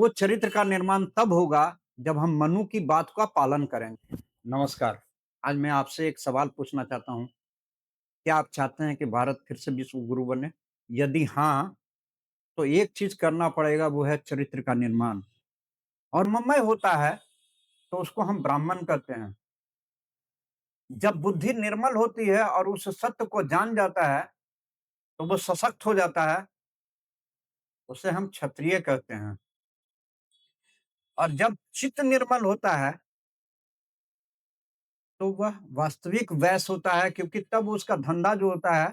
वो चरित्र का निर्माण तब होगा जब हम मनु की बात का पालन करेंगे। नमस्कार, आज मैं आपसे एक सवाल पूछना चाहता हूँ। क्या आप चाहते हैं कि भारत फिर से विश्व गुरु बने? यदि हाँ, तो एक चीज़ करना पड़ेगा वो है चरित्र का निर्माण और मम्मय होता है तो उसको हम ब्राह्मण कहते हैं। जब बुद्धि निर्मल होती है और उस सत्य को जान जाता है, तो वो सशक्त हो जाता है, उसे हम क्षत्रिय कहते हैं। और जब चित्त निर्मल होता है तो वह वास्तविक वैश्य होता है क्योंकि तब उसका धंधा जो होता है,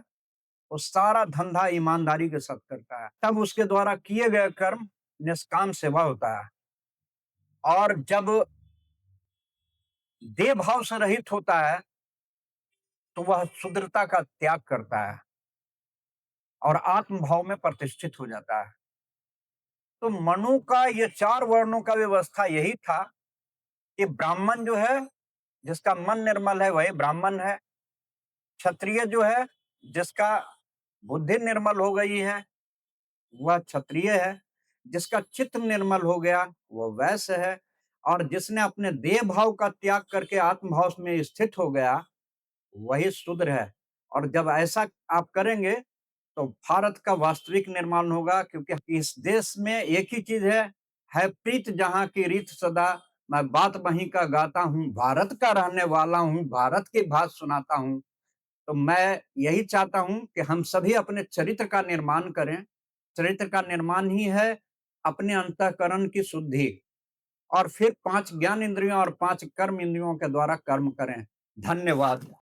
वो सारा धंधा ईमानदारी के साथ करता है। तब उसके द्वारा किए गए कर्म निष्काम सेवा होता है। और जब देह भाव से रहित होता है, तो वह शुद्रता का त्याग करता है और आत्म भाव में प्रतिष्ठित हो जाता है। तो मनु का ये 4 वर्णों का व्यवस्था यही था कि ब्राह्मण जो है, जिसका मन निर्मल है वही ब्राह्मण है। क्षत्रिय जो है, जिसका बुद्धि निर्मल हो गई है, वह क्षत्रिय है। जिसका चित्त निर्मल हो गया, वह वैश्य है। और जिसने अपने देह भाव का त्याग करके आत्म भाव में स्थित हो गया, वही शूद्र है। और जब ऐसा आप करेंगे, तो भारत का वास्तविक निर्माण होगा क्योंकि इस देश में एक ही चीज़ है प्रीत जहाँ की रीत सदा, मैं बात वहीं का गाता हूँ, भारत का रहने वाला हूँ, भारत की बात सुनाता हूँ। तो मैं यही चाहता हूँ कि हम सभी अपने चरित्र का निर्माण करें। चरित्र का निर्माण ही है अपने अंतःकरण की शुद्धि और फिर 5 ज्ञान इंद्रियों और 5 कर्म इंद्रियों के द्वारा कर्म करें। धन्यवाद।